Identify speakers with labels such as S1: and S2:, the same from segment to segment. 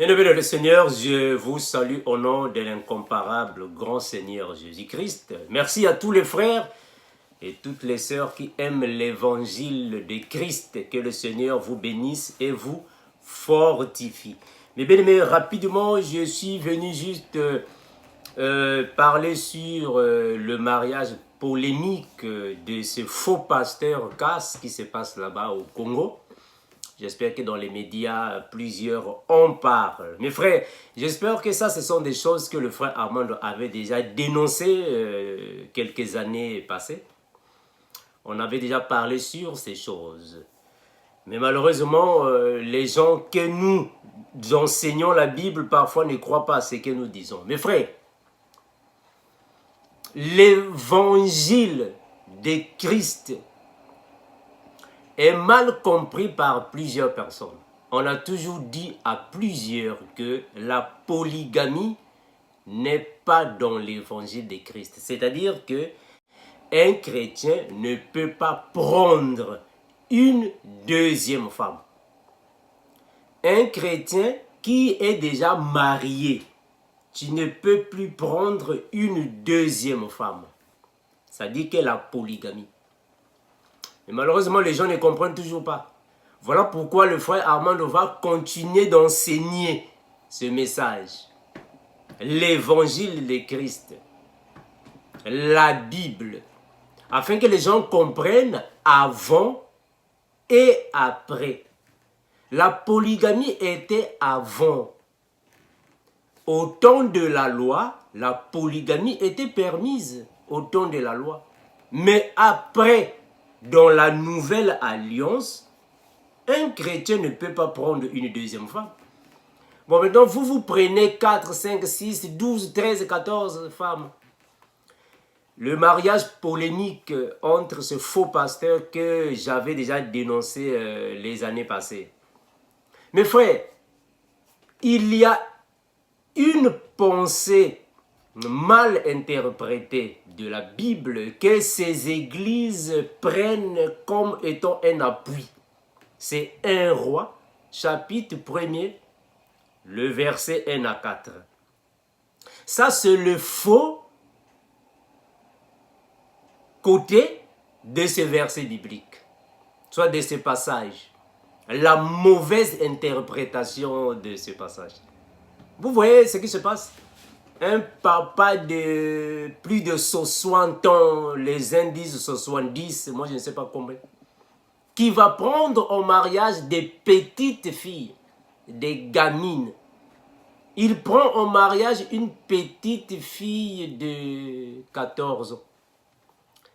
S1: Bien-aimés dans le Seigneur, je vous salue au nom de l'incomparable grand Seigneur Jésus-Christ. Merci à tous les frères et toutes les sœurs qui aiment l'évangile de Christ. Que le Seigneur vous bénisse et vous fortifie. Mais bien-aimés, rapidement, je suis venu juste parler sur le mariage polémique de ce faux pasteur Cass qui se passe là-bas au Congo. J'espère que dans les médias, plusieurs en parlent. Mes frères, j'espère que ça, ce sont des choses que le frère Armando avait déjà dénoncées quelques années passées. On avait déjà parlé sur ces choses. Mais malheureusement, les gens que nous enseignons la Bible, parfois ne croient pas à ce que nous disons. Mes frères, l'évangile de Christ est mal compris par plusieurs personnes. On a toujours dit à plusieurs que la polygamie n'est pas dans l'évangile de Christ. C'est-à-dire que un chrétien ne peut pas prendre une deuxième femme. Un chrétien qui est déjà marié, tu ne peux plus prendre une deuxième femme. Ça dit que la polygamie. Et malheureusement, les gens ne comprennent toujours pas. Voilà pourquoi le frère Armando va continuer d'enseigner ce message. L'évangile de Christ. La Bible. Afin que les gens comprennent avant et après. La polygamie était avant. Au temps de la loi, la polygamie était permise. Au temps de la loi. Mais après, dans la nouvelle alliance, un chrétien ne peut pas prendre une deuxième femme. Bon, maintenant, vous prenez 4, 5, 6, 12, 13, 14 femmes. Le mariage polémique entre ce faux pasteur que j'avais déjà dénoncé les années passées. Mes frères, il y a une pensée mal interprétée de la Bible que ces églises prennent comme étant un appui. C'est 1 Roi, chapitre 1er, le verset 1 à 4. Ça, c'est le faux côté de ce verset biblique, soit de ce passage. La mauvaise interprétation de ce passage. Vous voyez ce qui se passe? Un papa de plus de 60 ans, les uns disent 70, moi je ne sais pas combien, qui va prendre au mariage des petites filles, des gamines. Il prend au mariage une petite fille de 14 ans.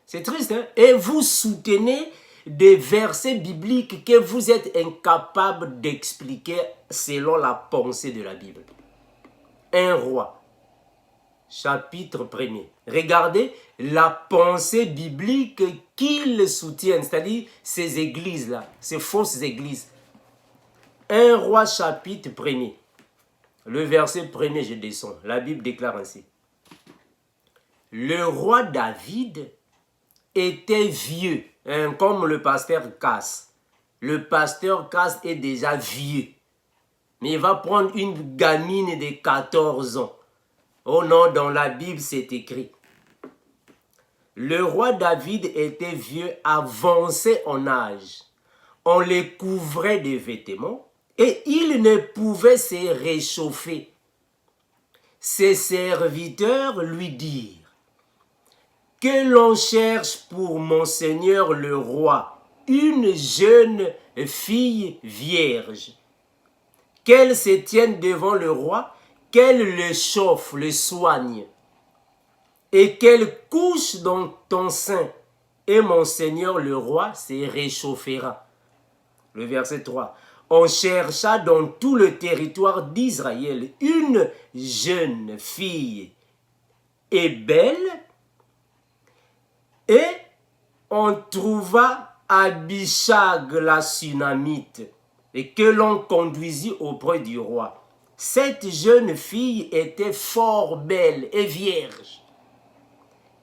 S1: C'est triste, hein? Et vous soutenez des versets bibliques que vous êtes incapable d'expliquer selon la pensée de la Bible. 1 Roi. Chapitre 1er. Regardez la pensée biblique qu'ils soutiennent, c'est-à-dire ces églises-là, ces fausses églises. 1 Roi chapitre 1er. Le verset 1er, je descends. La Bible déclare ainsi. Le roi David était vieux, hein, comme le pasteur Cass. Le pasteur Cass est déjà vieux. Mais il va prendre une gamine de 14 ans. Oh non, dans la Bible, c'est écrit. Le roi David était vieux, avancé en âge. On le couvrait de vêtements et il ne pouvait se réchauffer. Ses serviteurs lui dirent que l'on cherche pour mon seigneur le roi une jeune fille vierge. Qu'elle se tienne devant le roi, qu'elle le chauffe, le soigne, et qu'elle couche dans ton sein, et mon seigneur le roi se réchauffera. Le verset 3. On chercha dans tout le territoire d'Israël une jeune fille et belle, et on trouva Abishag la Sunamite, et que l'on conduisit auprès du roi. Cette jeune fille était fort belle et vierge.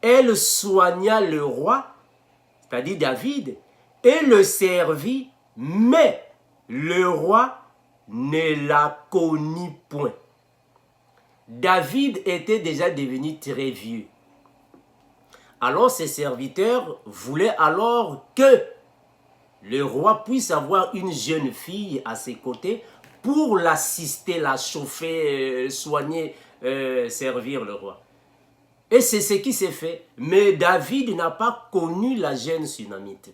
S1: Elle soigna le roi, c'est-à-dire David, et le servit, mais le roi ne la connut point. David était déjà devenu très vieux. Alors ses serviteurs voulaient alors que le roi puisse avoir une jeune fille à ses côtés pour l'assister, la chauffer, soigner, servir le roi. Et c'est ce qui s'est fait. Mais David n'a pas connu la jeune Sunamite.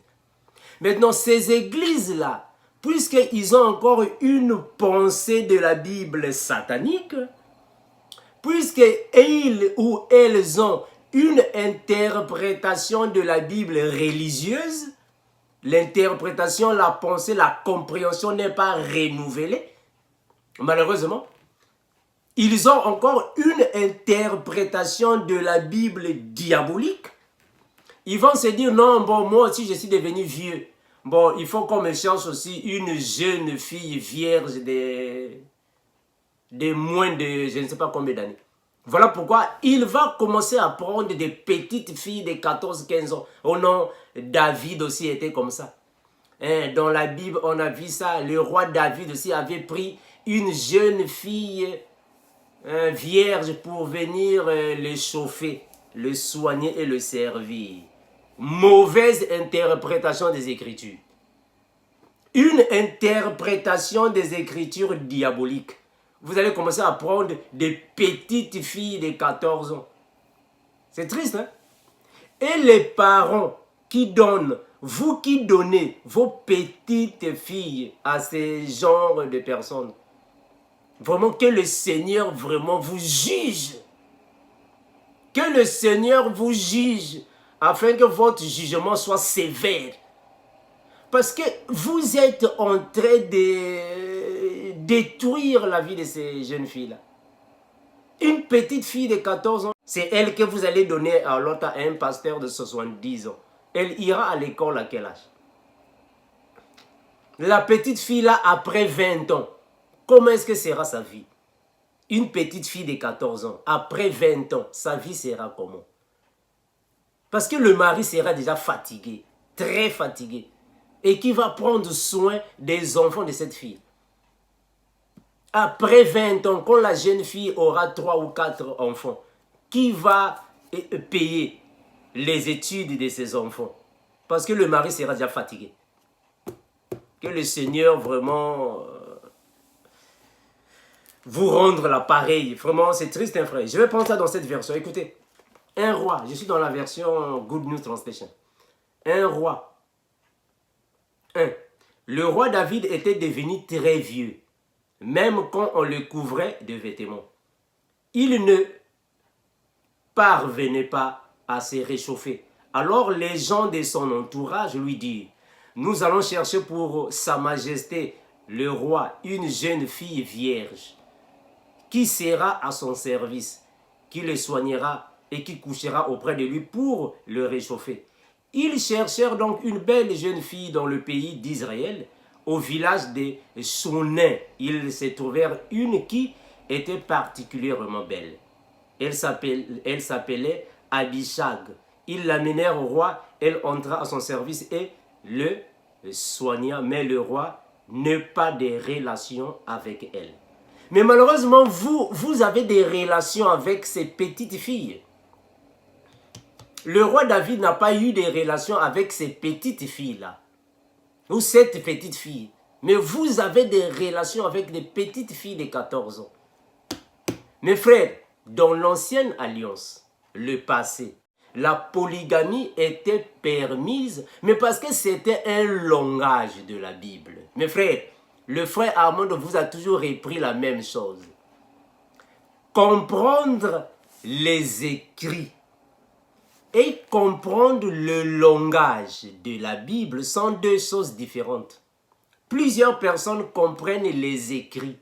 S1: Maintenant, ces églises-là, puisqu'ils ont encore une pensée de la Bible satanique, puisqu'ils ou elles ont une interprétation de la Bible religieuse, l'interprétation, la pensée, la compréhension n'est pas renouvelée, malheureusement, ils ont encore une interprétation de la Bible diabolique. Ils vont se dire, non, bon, moi aussi je suis devenu vieux. Bon, il faut qu'on me cherche aussi une jeune fille vierge de moins de je ne sais pas combien d'années. Voilà pourquoi il va commencer à prendre des petites filles de 14-15 ans. Oh non, David aussi était comme ça. Hein, dans la Bible, on a vu ça. Le roi David aussi avait pris une jeune fille vierge pour venir le chauffer, le soigner et le servir. Mauvaise interprétation des Écritures. Une interprétation des Écritures diaboliques. Vous allez commencer à prendre des petites filles de 14 ans. C'est triste, hein? Et les parents qui donnent, vous qui donnez vos petites filles à ces genres de personnes, vraiment que le Seigneur vraiment vous juge. Que le Seigneur vous juge afin que votre jugement soit sévère. Parce que vous êtes en train de détruire la vie de ces jeunes filles-là. Une petite fille de 14 ans, c'est elle que vous allez donner à l'autre, à un pasteur de 70 ans. Elle ira à l'école à quel âge? La petite fille-là, après 20 ans, comment est-ce que sera sa vie? Une petite fille de 14 ans, après 20 ans, sa vie sera comment? Parce que le mari sera déjà fatigué, très fatigué. Et qui va prendre soin des enfants de cette fille. Après 20 ans, quand la jeune fille aura 3 ou 4 enfants, qui va payer les études de ses enfants? Parce que le mari sera déjà fatigué. Que le Seigneur vraiment vous rendre l'appareil. Vraiment, c'est triste, hein, frère. Je vais prendre ça dans cette version. Écoutez, un roi, je suis dans la version Good News Translation. Un roi. Le roi David était devenu très vieux, même quand on le couvrait de vêtements. Il ne parvenait pas à se réchauffer. Alors les gens de son entourage lui dirent, nous allons chercher pour sa majesté, le roi, une jeune fille vierge, qui sera à son service, qui le soignera et qui couchera auprès de lui pour le réchauffer. Ils cherchèrent donc une belle jeune fille dans le pays d'Israël, au village de Sounin. Ils se trouvèrent une qui était particulièrement belle. Elle s'appelait Abishag. Ils l'amenèrent au roi, elle entra à son service et le soigna, mais le roi n'a pas de relation avec elle. Mais malheureusement, vous avez des relations avec ces petites filles. Le roi David n'a pas eu des relations avec ces petites filles-là. Ou cette petite fille. Mais vous avez des relations avec des petites filles de 14 ans. Mes frères, dans l'ancienne alliance, le passé, la polygamie était permise, mais parce que c'était un langage de la Bible. Mes frères, le frère Armand vous a toujours repris la même chose. Comprendre les écrits et comprendre le langage de la Bible sont deux choses différentes. Plusieurs personnes comprennent les écrits,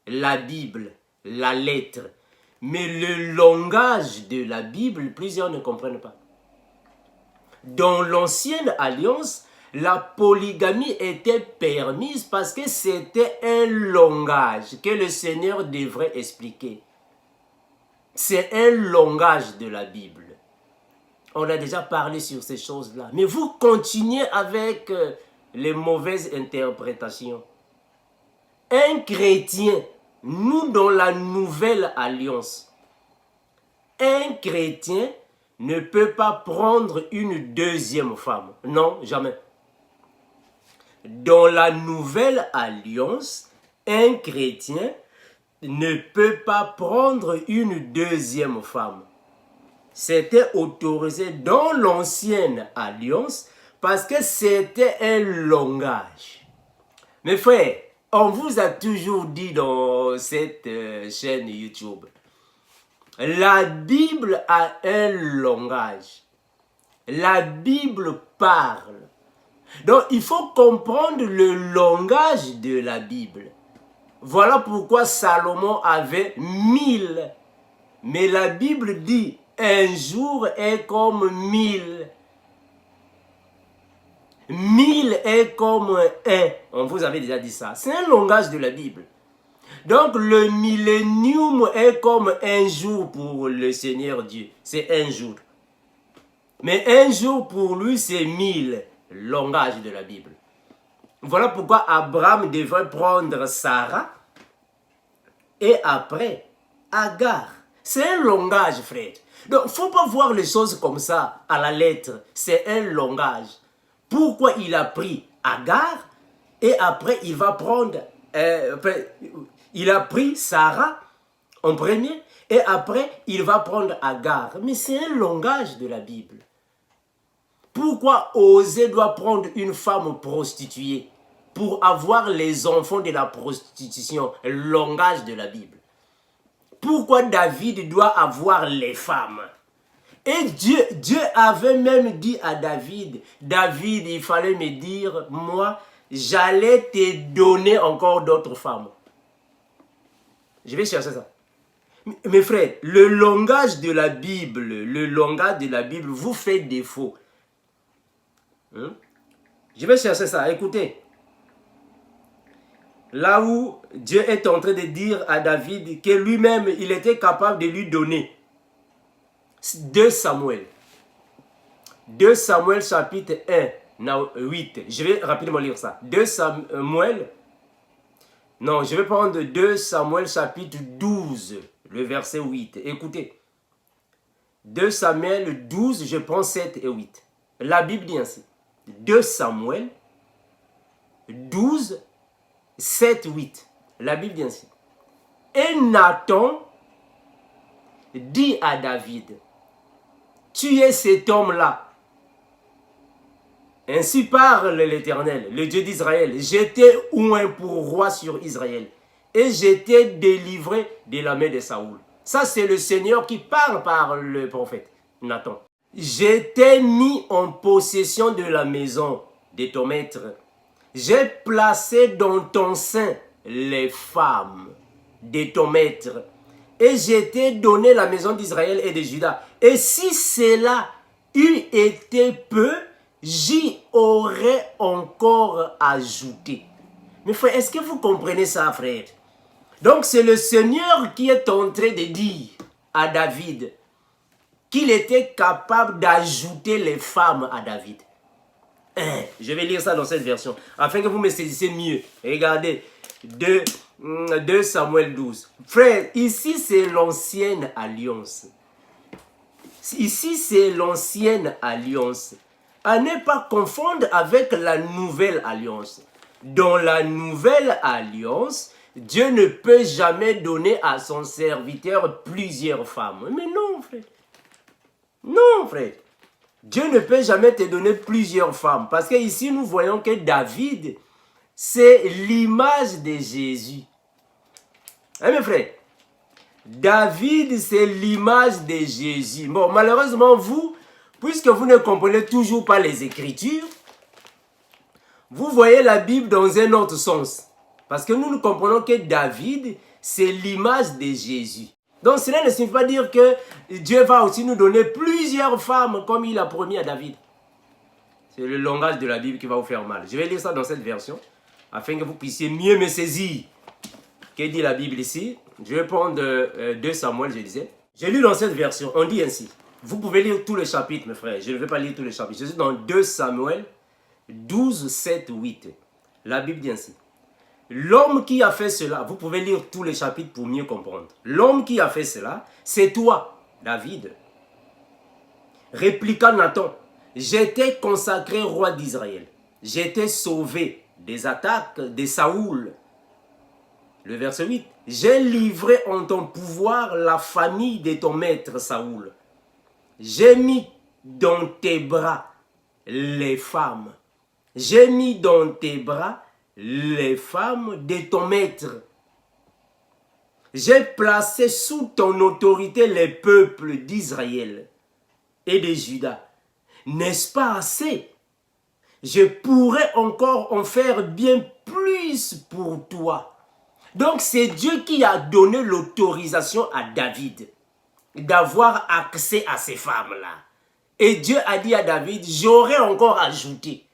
S1: la Bible, la lettre, mais le langage de la Bible, plusieurs ne comprennent pas. Dans l'ancienne alliance, la polygamie était permise parce que c'était un langage que le Seigneur devrait expliquer. C'est un langage de la Bible. On a déjà parlé sur ces choses-là. Mais vous continuez avec les mauvaises interprétations. Un chrétien, nous dans la nouvelle alliance, un chrétien ne peut pas prendre une deuxième femme. Non, jamais. Dans la nouvelle alliance, un chrétien ne peut pas prendre une deuxième femme. C'était autorisé dans l'ancienne alliance parce que c'était un langage. Mes frères, on vous a toujours dit dans cette chaîne YouTube, la Bible a un langage. La Bible parle. Donc, il faut comprendre le langage de la Bible. Voilà pourquoi Salomon avait 1000. Mais la Bible dit, un jour est comme 1000. 1000 est comme un. On vous avait déjà dit ça. C'est un langage de la Bible. Donc, le millénium est comme un jour pour le Seigneur Dieu. C'est un jour. Mais un jour pour lui, c'est 1000. Langage de la Bible. Voilà pourquoi Abraham devrait prendre Sarah et après Agar. C'est un langage, frère. Donc, il ne faut pas voir les choses comme ça à la lettre. C'est un langage. Pourquoi il a pris Agar et après il va prendre... il a pris Sarah en premier et après il va prendre Agar. Mais c'est un langage de la Bible. Pourquoi Osée doit prendre une femme prostituée pour avoir les enfants de la prostitution, le langage de la Bible? Pourquoi David doit avoir les femmes? Et Dieu avait même dit à David, David, il fallait me dire, moi, j'allais te donner encore d'autres femmes. Je vais chercher ça. Mes frères, le langage de la Bible, vous fait défaut. Je vais chercher ça, écoutez. Là où Dieu est en train de dire à David que lui-même, il était capable de lui donner. 2 Samuel. 2 Samuel chapitre 1, 8. Je vais rapidement lire ça. 2 Samuel. Non, je vais prendre 2 Samuel chapitre 12, le verset 8. Écoutez. 2 Samuel 12, je prends 7 et 8. La Bible dit ainsi. 2 Samuel 12, 7, 8. La Bible dit ainsi. Et Nathan dit à David, tu es cet homme-là. Ainsi parle l'Éternel, le Dieu d'Israël. J'étais oint pour roi sur Israël. Et j'étais délivré de la main de Saoul. Ça, c'est le Seigneur qui parle par le prophète Nathan. J'étais mis en possession de la maison de ton maître. J'ai placé dans ton sein les femmes de ton maître. Et j'ai t'ai donné la maison d'Israël et de Juda. Et si cela eût été peu, j'y aurais encore ajouté. Mais frère, est-ce que vous comprenez ça, frère? Donc c'est le Seigneur qui est en train de dire à David qu'il était capable d'ajouter les femmes à David. Je vais lire ça dans cette version, afin que vous me saisissiez mieux. Regardez, 2 Samuel 12. Frère, ici c'est l'ancienne alliance. Ici c'est l'ancienne alliance. À ne pas confondre avec la nouvelle alliance. Dans la nouvelle alliance, Dieu ne peut jamais donner à son serviteur plusieurs femmes. Mais non, frère. Non, frère. Dieu ne peut jamais te donner plusieurs femmes. Parce que ici, nous voyons que David, c'est l'image de Jésus. Hein, mes frères? David, c'est l'image de Jésus. Bon, malheureusement, vous, puisque vous ne comprenez toujours pas les Écritures, vous voyez la Bible dans un autre sens. Parce que nous comprenons que David, c'est l'image de Jésus. Donc cela ne signifie pas dire que Dieu va aussi nous donner plusieurs femmes comme il a promis à David. C'est le langage de la Bible qui va vous faire mal. Je vais lire ça dans cette version, afin que vous puissiez mieux me saisir. Que dit la Bible ici? Je vais prendre 2 Samuel, je disais. J'ai lu dans cette version, on dit ainsi. Vous pouvez lire tous les chapitres, mes frères. Je ne vais pas lire tous les chapitres. Je suis dans 2 Samuel 12, 7, 8. La Bible dit ainsi. L'homme qui a fait cela, vous pouvez lire tous les chapitres pour mieux comprendre. L'homme qui a fait cela, c'est toi, David. Répliqua Nathan, j'étais consacré roi d'Israël. J'étais sauvé des attaques de Saoul. Le verset 8. J'ai livré en ton pouvoir la famille de ton maître Saoul. J'ai mis dans tes bras les femmes. J'ai mis dans tes bras les femmes de ton maître. J'ai placé sous ton autorité les peuples d'Israël et de Juda. N'est-ce pas assez? Je pourrais encore en faire bien plus pour toi. Donc c'est Dieu qui a donné l'autorisation à David d'avoir accès à ces femmes-là. Et Dieu a dit à David, j'aurais encore ajouté.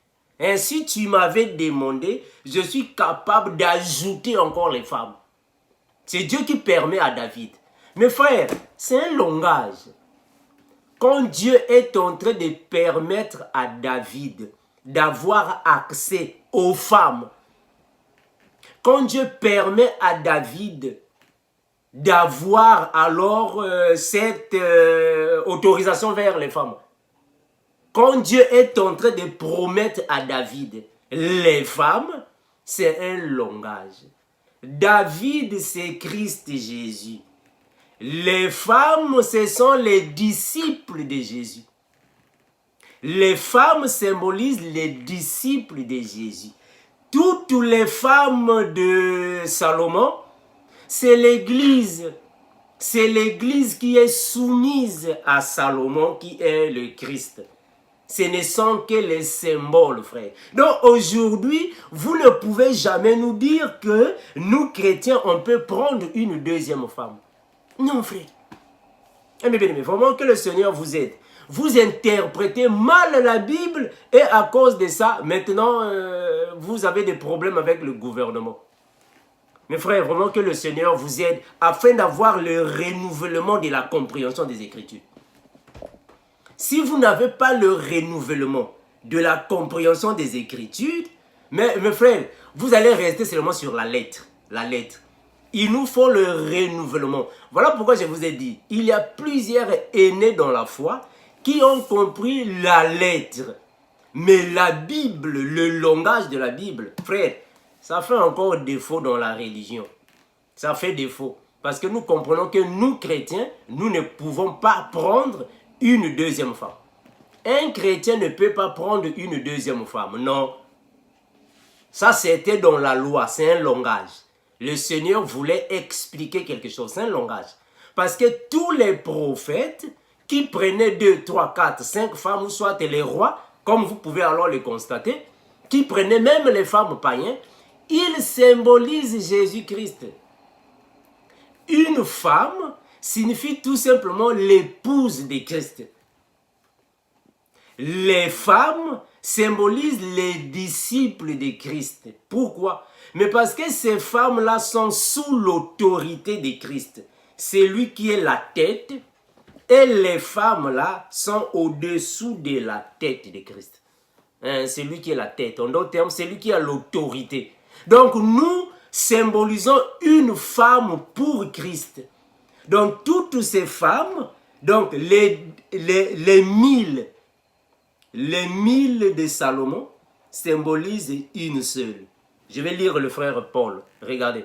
S1: Ainsi tu m'avais demandé, je suis capable d'ajouter encore les femmes. C'est Dieu qui permet à David. Mes frères, c'est un langage. Quand Dieu est en train de permettre à David d'avoir accès aux femmes, quand Dieu permet à David d'avoir alors cette autorisation vers les femmes, quand Dieu est en train de promettre à David les femmes, c'est un langage. David, c'est Christ Jésus. Les femmes, ce sont les disciples de Jésus. Les femmes symbolisent les disciples de Jésus. Toutes les femmes de Salomon, c'est l'Église. C'est l'Église qui est soumise à Salomon, qui est le Christ. Ce ne sont que les symboles, frère. Donc aujourd'hui, vous ne pouvez jamais nous dire que nous, chrétiens, on peut prendre une deuxième femme. Non, frère. Mais bien, vraiment que le Seigneur vous aide. Vous interprétez mal la Bible et à cause de ça, maintenant, vous avez des problèmes avec le gouvernement. Mes frères, vraiment que le Seigneur vous aide afin d'avoir le renouvellement de la compréhension des Écritures. Si vous n'avez pas le renouvellement de la compréhension des Écritures, mes frères, vous allez rester seulement sur la lettre. La lettre. Il nous faut le renouvellement. Voilà pourquoi je vous ai dit, il y a plusieurs aînés dans la foi qui ont compris la lettre. Mais la Bible, le langage de la Bible, frère, ça fait encore défaut dans la religion. Ça fait défaut. Parce que nous comprenons que nous, chrétiens, nous ne pouvons pas prendre une deuxième femme. Un chrétien ne peut pas prendre une deuxième femme. Non. Ça, c'était dans la loi. C'est un langage. Le Seigneur voulait expliquer quelque chose. C'est un langage. Parce que tous les prophètes qui prenaient 2, 3, 4, 5 femmes, soit les rois, comme vous pouvez alors le constater, qui prenaient même les femmes païennes, ils symbolisent Jésus-Christ. Une femme signifie tout simplement l'épouse de Christ. Les femmes symbolisent les disciples de Christ. Pourquoi? Mais parce que ces femmes-là sont sous l'autorité de Christ. C'est lui qui est la tête et les femmes-là sont au-dessous de la tête de Christ. C'est lui qui est la tête. En d'autres termes, c'est lui qui a l'autorité. Donc nous symbolisons une femme pour Christ. Donc toutes ces femmes, donc les 1000 de Salomon symbolisent une seule. Je vais lire le frère Paul. Regardez.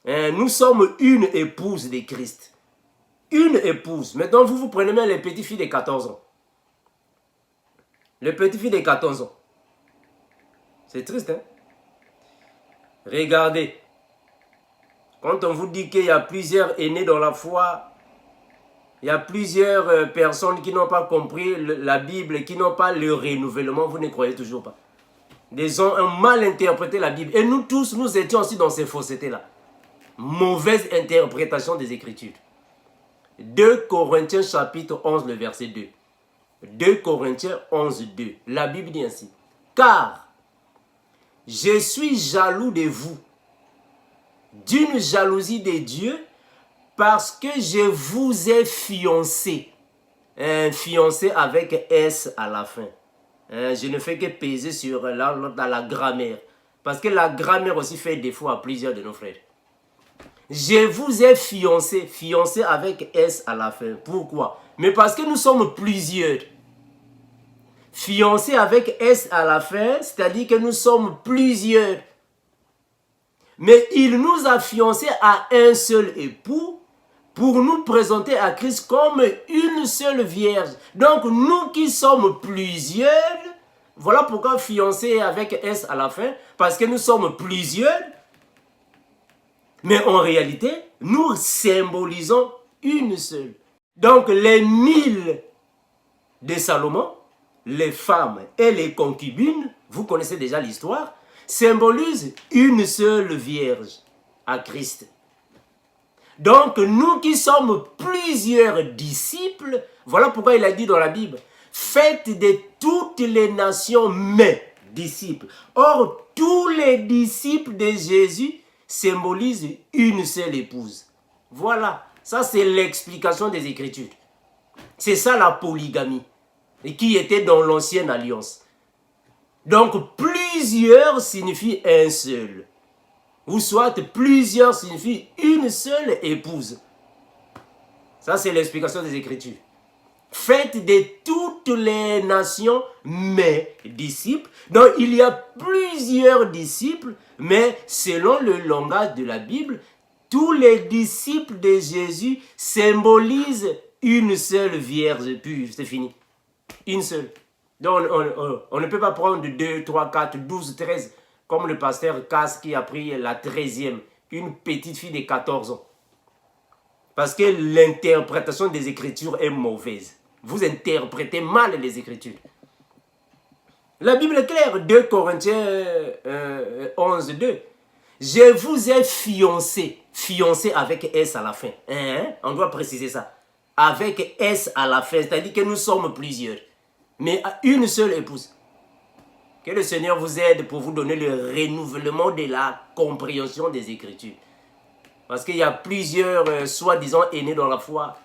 S1: Nous sommes une épouse de Christ. Une épouse. Maintenant, vous prenez même les petites filles de 14 ans. Les petites filles de 14 ans. C'est triste, hein? Regardez. Quand on vous dit qu'il y a plusieurs aînés dans la foi, il y a plusieurs personnes qui n'ont pas compris la Bible, qui n'ont pas le renouvellement, vous ne croyez toujours pas. Des gens ont mal interprété la Bible. Et nous tous, nous étions aussi dans ces faussetés-là. Mauvaise interprétation des Écritures. 2 Corinthiens chapitre 11, le verset 2. 2 Corinthiens 11, 2. La Bible dit ainsi. Car je suis jaloux de vous, d'une jalousie de Dieu, parce que je vous ai fiancé. Fiancé avec S à la fin. Je ne fais que peser sur dans la grammaire. Parce que la grammaire aussi fait défaut à plusieurs de nos frères. Je vous ai fiancé, fiancé avec S à la fin. Pourquoi? Mais parce que nous sommes plusieurs. Fiancé avec S à la fin, c'est-à-dire que nous sommes plusieurs. Mais il nous a fiancés à un seul époux pour nous présenter à Christ comme une seule vierge. Donc nous qui sommes plusieurs, voilà pourquoi fiancé avec S à la fin, parce que nous sommes plusieurs, mais en réalité, nous symbolisons une seule. Donc les 1000 de Salomon, les femmes et les concubines, vous connaissez déjà l'histoire, symbolisent une seule vierge à Christ. Donc nous qui sommes plusieurs disciples, voilà pourquoi il a dit dans la Bible, faites de toutes les nations mes disciples. Or, tous les disciples de Jésus symbolisent une seule épouse. Voilà, ça c'est l'explication des Écritures. C'est ça la polygamie, et qui était dans l'ancienne alliance. Donc plusieurs signifie un seul. Ou soit plusieurs signifie une seule épouse. Ça c'est l'explication des Écritures. Faites de toutes les nations mes disciples. Donc il y a plusieurs disciples, mais selon le langage de la Bible, tous les disciples de Jésus symbolisent une seule vierge pure. C'est fini. Une seule. Donc on ne peut pas prendre 2, 3, 4, 12, 13, comme le pasteur Cass qui a pris la 13e, une petite fille de 14 ans. Parce que l'interprétation des Écritures est mauvaise. Vous interprétez mal les Écritures. La Bible est claire, 2 Corinthiens 11, 2. Je vous ai fiancé, fiancé avec S à la fin. On doit préciser ça. Avec S à la fin, c'est-à-dire que nous sommes plusieurs, mais à une seule épouse. Que le Seigneur vous aide pour vous donner le renouvellement de la compréhension des Écritures. Parce qu'il y a plusieurs soi-disant aînés dans la foi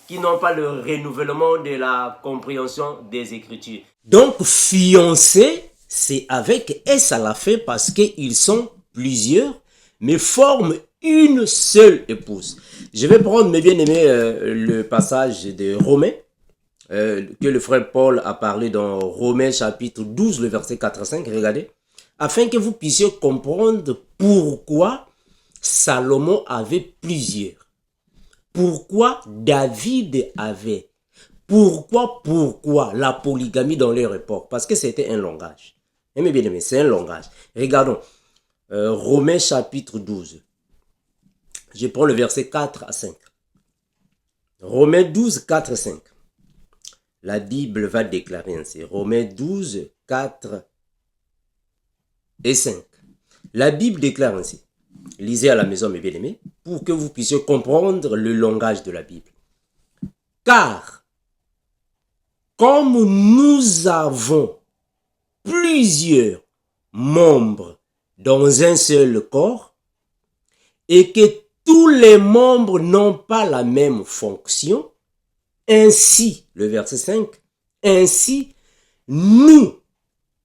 S1: qui n'ont pas le renouvellement de la compréhension des Écritures. Donc, fiancés, c'est avec S à la fin parce qu'ils sont plusieurs, mais forment une seule épouse. Je vais prendre, mes bien-aimés, le passage de Romains, que le frère Paul a parlé dans Romains chapitre 12, le verset 4 à 5, regardez, afin que vous puissiez comprendre pourquoi Salomon avait plusieurs. Pourquoi David avait? Pourquoi la polygamie dans leur époque? Parce que c'était un langage. Mais bien aimé, c'est un langage. Regardons, Romains chapitre 12. Je prends le verset 4 à 5. Romains 12, 4 à 5. La Bible va déclarer ainsi. Romains 12, 4 et 5. La Bible déclare ainsi. Lisez à la maison, mes bien-aimés, pour que vous puissiez comprendre le langage de la Bible. Car, comme nous avons plusieurs membres dans un seul corps, et que tous les membres n'ont pas la même fonction, ainsi, le verset 5, ainsi, nous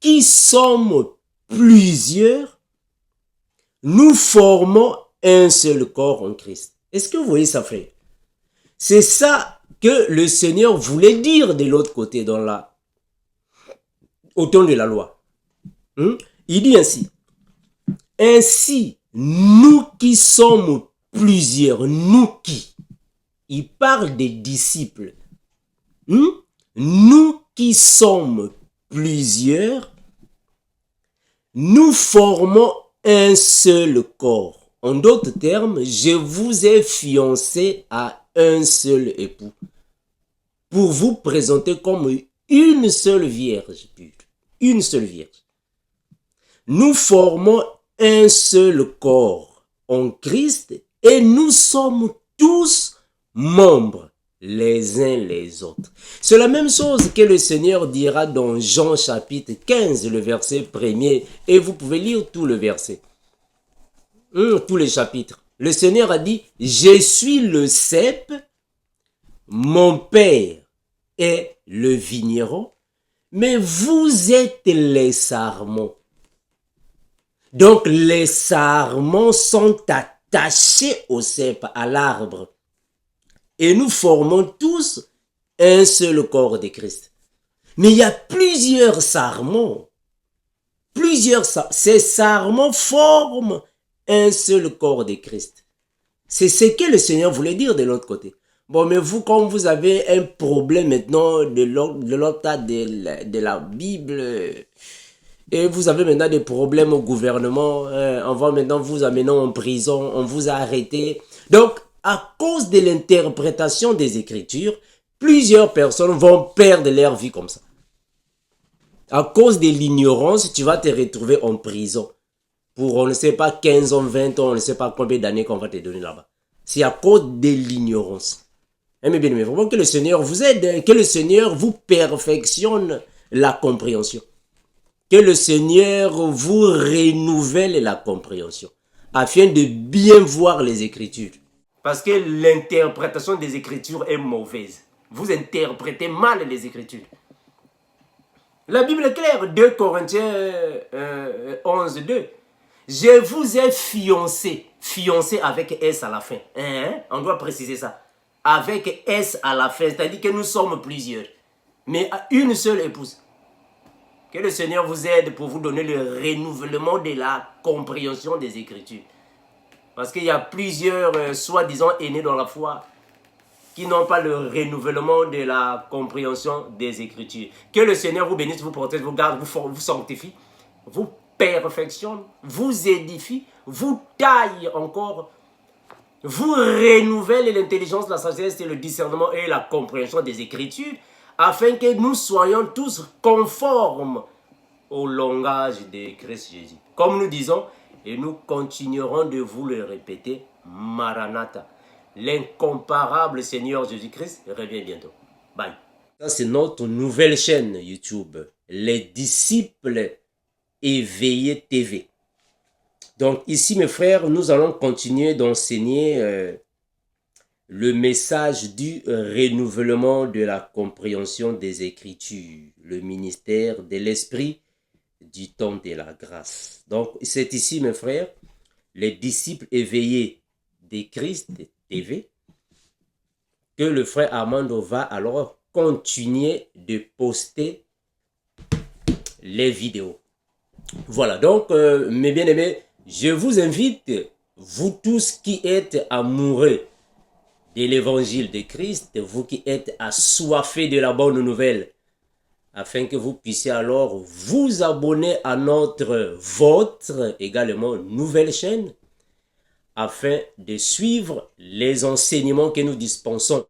S1: qui sommes plusieurs, nous formons un seul corps en Christ. Est-ce que vous voyez ça, frère? C'est ça que le Seigneur voulait dire de l'autre côté, au temps de la loi. Il dit ainsi. Ainsi, nous qui sommes plusieurs, nous qui. Il parle des disciples. Nous qui sommes plusieurs, nous formons un seul corps. En d'autres termes, je vous ai fiancé à un seul époux pour vous présenter comme une seule vierge pure. Une seule vierge. Nous formons un seul corps en Christ et nous sommes tous membres les uns les autres. C'est la même chose que le Seigneur dira dans Jean chapitre 15, le verset 1er, et vous pouvez lire tout le verset, tous les chapitres. Le Seigneur a dit, je suis le cep, mon père est le vigneron, mais vous êtes les sarments. Donc les sarments sont attachés au cep, à l'arbre. Et nous formons tous un seul corps de Christ. Mais il y a plusieurs sarments. Ces sarments forment un seul corps de Christ. C'est ce que le Seigneur voulait dire de l'autre côté. Bon, mais vous, comme vous avez un problème maintenant de l'autre de la Bible, et vous avez maintenant des problèmes au gouvernement, on va maintenant vous amener en prison, on vous a arrêté. Donc, à cause de l'interprétation des Écritures, plusieurs personnes vont perdre leur vie comme ça. À cause de l'ignorance, tu vas te retrouver en prison. Pour, on ne sait pas, 15 ans, 20 ans, on ne sait pas combien d'années qu'on va te donner là-bas. C'est à cause de l'ignorance. Mais bien aimé, vraiment que le Seigneur vous aide, que le Seigneur vous perfectionne la compréhension. Que le Seigneur vous renouvelle la compréhension, afin de bien voir les Écritures. Parce que l'interprétation des Écritures est mauvaise. Vous interprétez mal les Écritures. La Bible est claire, 2 Corinthiens 11, 2. Je vous ai fiancé. Fiancé avec S à la fin. On doit préciser ça. Avec S à la fin, c'est-à-dire que nous sommes plusieurs. Mais à une seule épouse. Que le Seigneur vous aide pour vous donner le renouvellement de la compréhension des Écritures. Parce qu'il y a plusieurs, soi-disant, aînés dans la foi qui n'ont pas le renouvellement de la compréhension des Écritures. Que le Seigneur vous bénisse, vous protège, vous garde, vous sanctifie, vous perfectionne, vous édifie, vous taille encore, vous renouvelle l'intelligence, la sagesse, le discernement et la compréhension des Écritures, afin que nous soyons tous conformes au langage de Christ Jésus. Comme nous disons, et nous continuerons de vous le répéter, Maranatha. L'incomparable Seigneur Jésus-Christ revient bientôt. Bye. Ça, c'est notre nouvelle chaîne YouTube, Les Disciples Éveillés TV. Donc ici, mes frères, nous allons continuer d'enseigner le message du renouvellement de la compréhension des Écritures, le ministère de l'Esprit du temps de la grâce. Donc c'est ici, mes frères, les disciples éveillés de Christ TV, que le frère Armando va alors continuer de poster les vidéos. Voilà, donc mes bien-aimés, je vous invite, vous tous qui êtes amoureux de l'évangile de Christ, vous qui êtes assoiffés de la bonne nouvelle, afin que vous puissiez alors vous abonner à votre également nouvelle chaîne, afin de suivre les enseignements que nous dispensons.